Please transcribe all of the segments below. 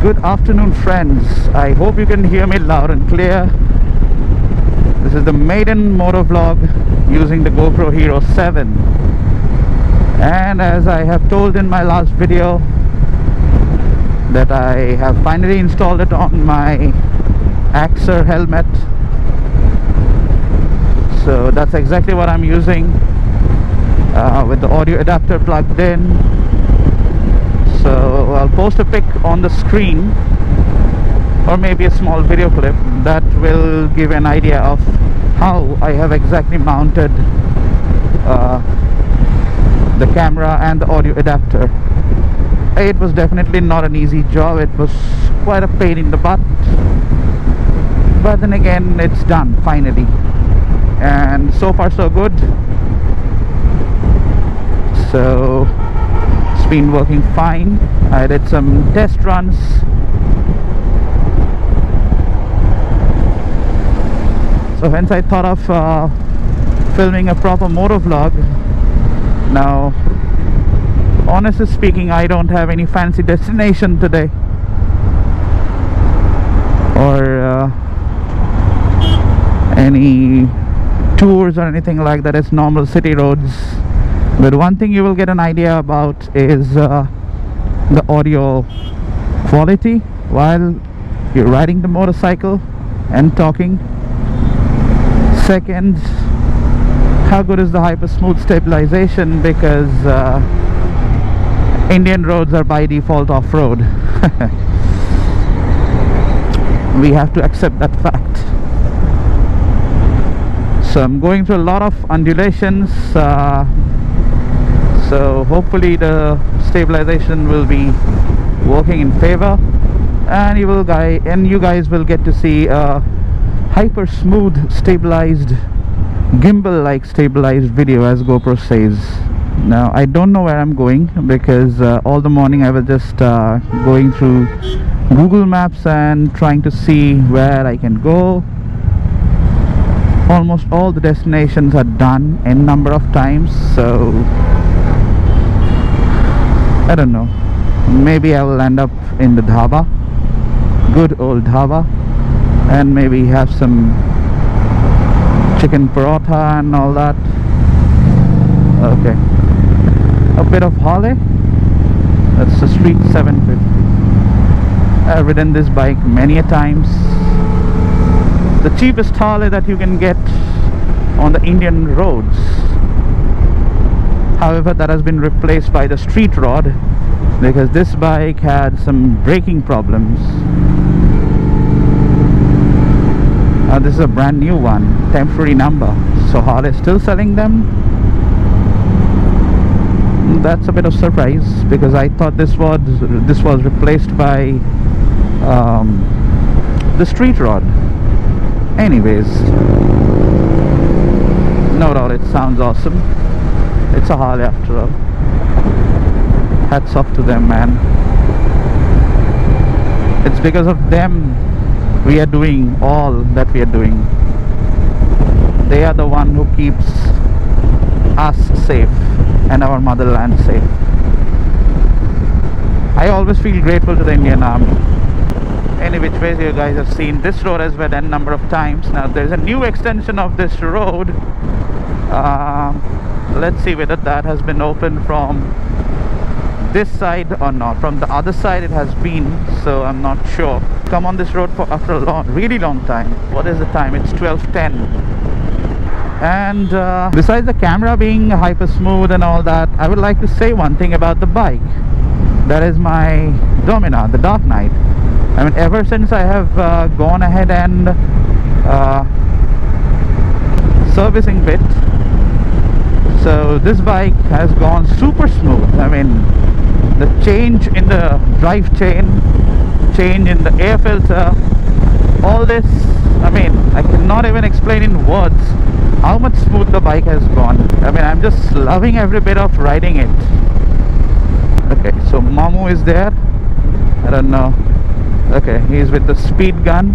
Good afternoon, friends. I hope you can hear me loud and clear. This is the Maiden Motovlog using the GoPro Hero7. And as I have told in my last video, that I have finally installed it on my Axer helmet. So that's exactly what I'm using, with the audio adapter plugged in. So I'll post a pic on the screen, or maybe a small video clip that will give an idea of how I have exactly mounted the camera and the audio adapter. It was definitely not an easy job. It was quite a pain in the butt, but then again, it's done finally, and so far so good. So it's been working fine. I did some test runs. So hence I thought of filming a proper motovlog. Now, honestly speaking, I don't have any fancy destination today, or any tours or anything like that. It's normal city roads. But one thing you will get an idea about is the audio quality while you're riding the motorcycle and talking. Second, how good is the hyper smooth stabilization, because Indian roads are by default off-road. We have to accept that fact. So I'm going through a lot of undulations, so hopefully the stabilization will be working in favor, and you guys will get to see a hyper smooth stabilized, gimbal like stabilized video, as GoPro says. Now I don't know where I'm going, because all the morning I was just going through Google Maps and trying to see where I can go. Almost all the destinations are done a number of times, so I don't know, maybe I will end up in the dhaba, good old dhaba, and maybe have some chicken paratha and all that. Okay, a bit of Harley. That's the Street 750. I've ridden this bike many a times. The cheapest Harley that you can get on the Indian roads. However, that has been replaced by the street rod, because this bike had some braking problems. This is a brand new one, temporary number. So Harley is still selling them. That's a bit of surprise, because I thought this was replaced by the street rod. Anyways, no doubt it sounds awesome. It's a Harley after all. Hats off to them, man. It's because of them we are doing all that we are doing. They are the one who keeps us safe and our motherland safe. I always feel grateful to the Indian Army. Any which ways, you guys have seen this road as well a number of times. Now there's a new extension of this road. Let's see whether that has been opened from this side or not. From the other side it has been, so I'm not sure. Come on this road after a really long time. What is the time? It's 12:10. And besides the camera being hyper smooth and all that, I would like to say one thing about the bike. That is my Domina, the Dark Knight. I mean, ever since I have gone ahead and servicing bit, so this bike has gone super smooth. I mean, the change in the drive chain, change in the air filter, all this, I mean, I cannot even explain in words how much smooth the bike has gone. I mean, I'm just loving every bit of riding it. Okay, so Mamu is there. I don't know. Okay, he's with the speed gun.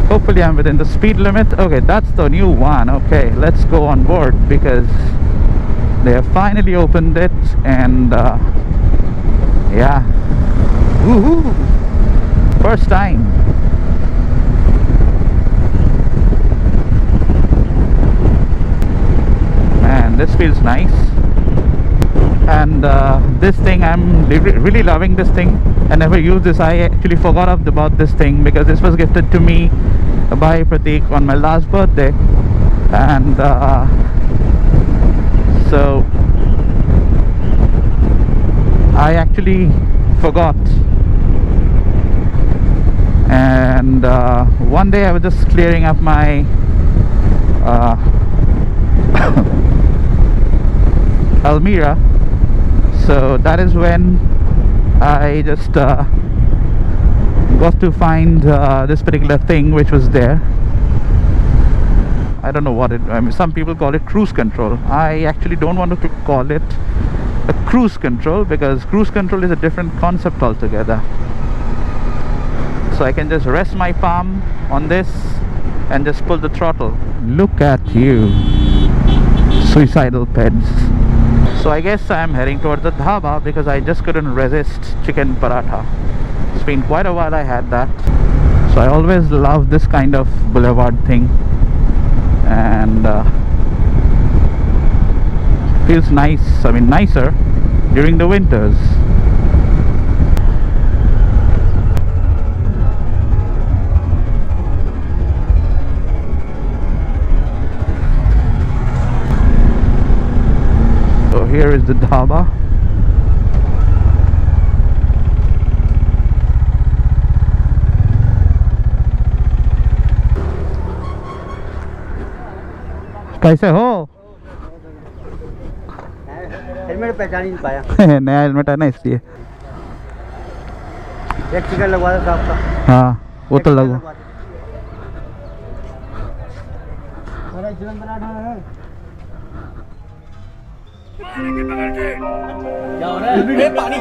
Hopefully I'm within the speed limit. Okay, that's the new one. Okay, let's go on board, because They have finally opened it, and yeah, woohoo! First time. Man, this feels nice. And this thing, I'm really loving this thing. I never used this. I actually forgot about this thing because this was gifted to me by Pratik on my last birthday, and so I actually forgot. And one day I was just clearing up my Almira, so that is when I just got to find this particular thing which was there. I don't know what I mean, some people call it cruise control. I actually don't want to call it a cruise control, because cruise control is a different concept altogether. So I can just rest my palm on this and just pull the throttle. Look at you, suicidal pets. So I guess I'm heading towards the dhaba because I just couldn't resist chicken paratha. It's been quite a while I had that. So I always love this kind of boulevard thing, and feels nice. I mean, nicer during the winters. So here is the dhaba. कैसे हो? Helmet पहचान ही नहीं पाया। नया helmet है ना, इसलिए। एक टिकट लगवा दो आपका। हाँ, वो तो लगवा। क्या हो रहा है? पानी।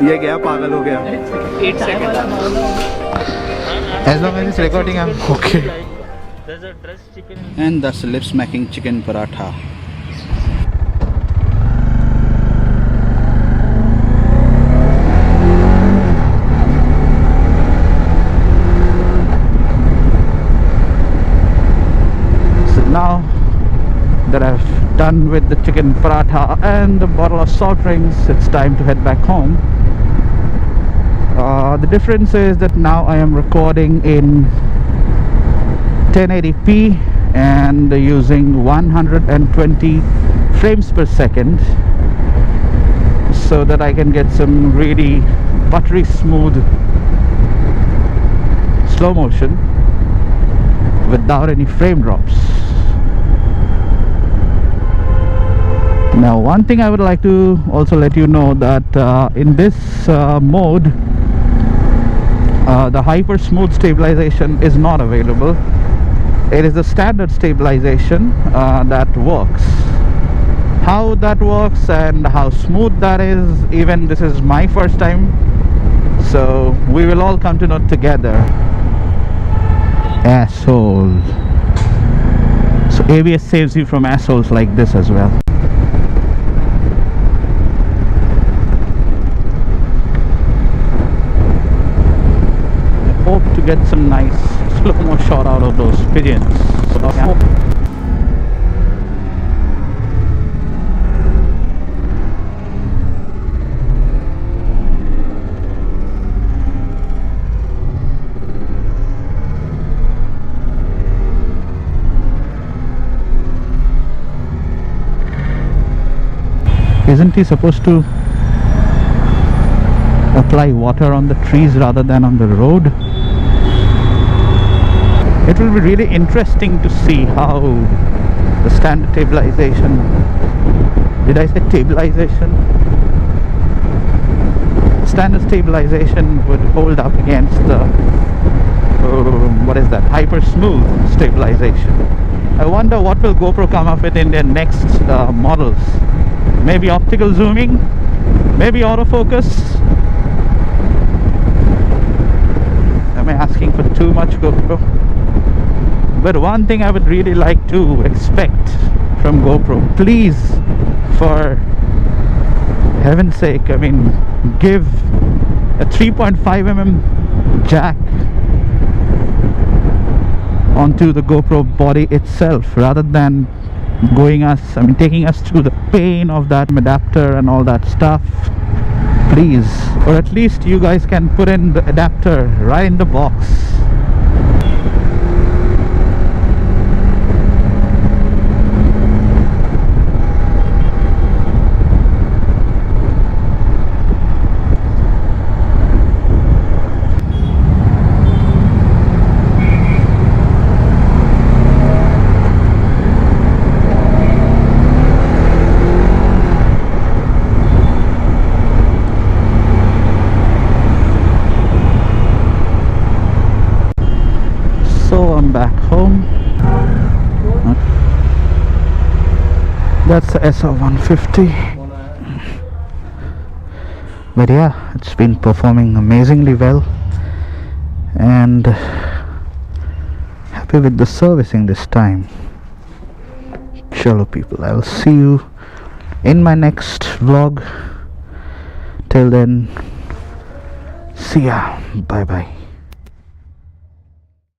ये गया, पागल हो गया। 8 second. As long as it's recording, I'm okay. There's a dressed chicken. And that's lip smacking chicken paratha. So now that I've done with the chicken paratha and the bottle of soft drinks, it's time to head back home. The difference is that now I am recording in 1080p and using 120 frames per second, so that I can get some really buttery smooth slow motion without any frame drops. Now, one thing I would like to also let you know that in this mode, the hyper smooth stabilization is not available. It is the standard stabilization that works. How that works and how smooth that is, even this is my first time, so we will all come to know together. Asshole. So ABS saves you from assholes like this as well. Hope to get some nice slow-mo shot out of those pigeons. Isn't he supposed to apply water on the trees rather than on the road? It will be really interesting to see how the standard stabilization, did I say stabilization? Standard stabilization would hold up against the what is that, hyper smooth stabilization. I wonder what will GoPro come up with in their next models. Maybe optical zooming, maybe autofocus. Am I asking for too much, GoPro? But one thing I would really like to expect from GoPro, please, for heaven's sake, I mean, give a 3.5mm jack onto the GoPro body itself, rather than taking us through the pain of that adapter and all that stuff. Please, or at least you guys can put in the adapter right in the box. So I'm back home. That's the SR150. But yeah, it's been performing amazingly well, and happy with the servicing this time. Chalo people, I will see you in my next vlog. Till then, see ya, bye bye.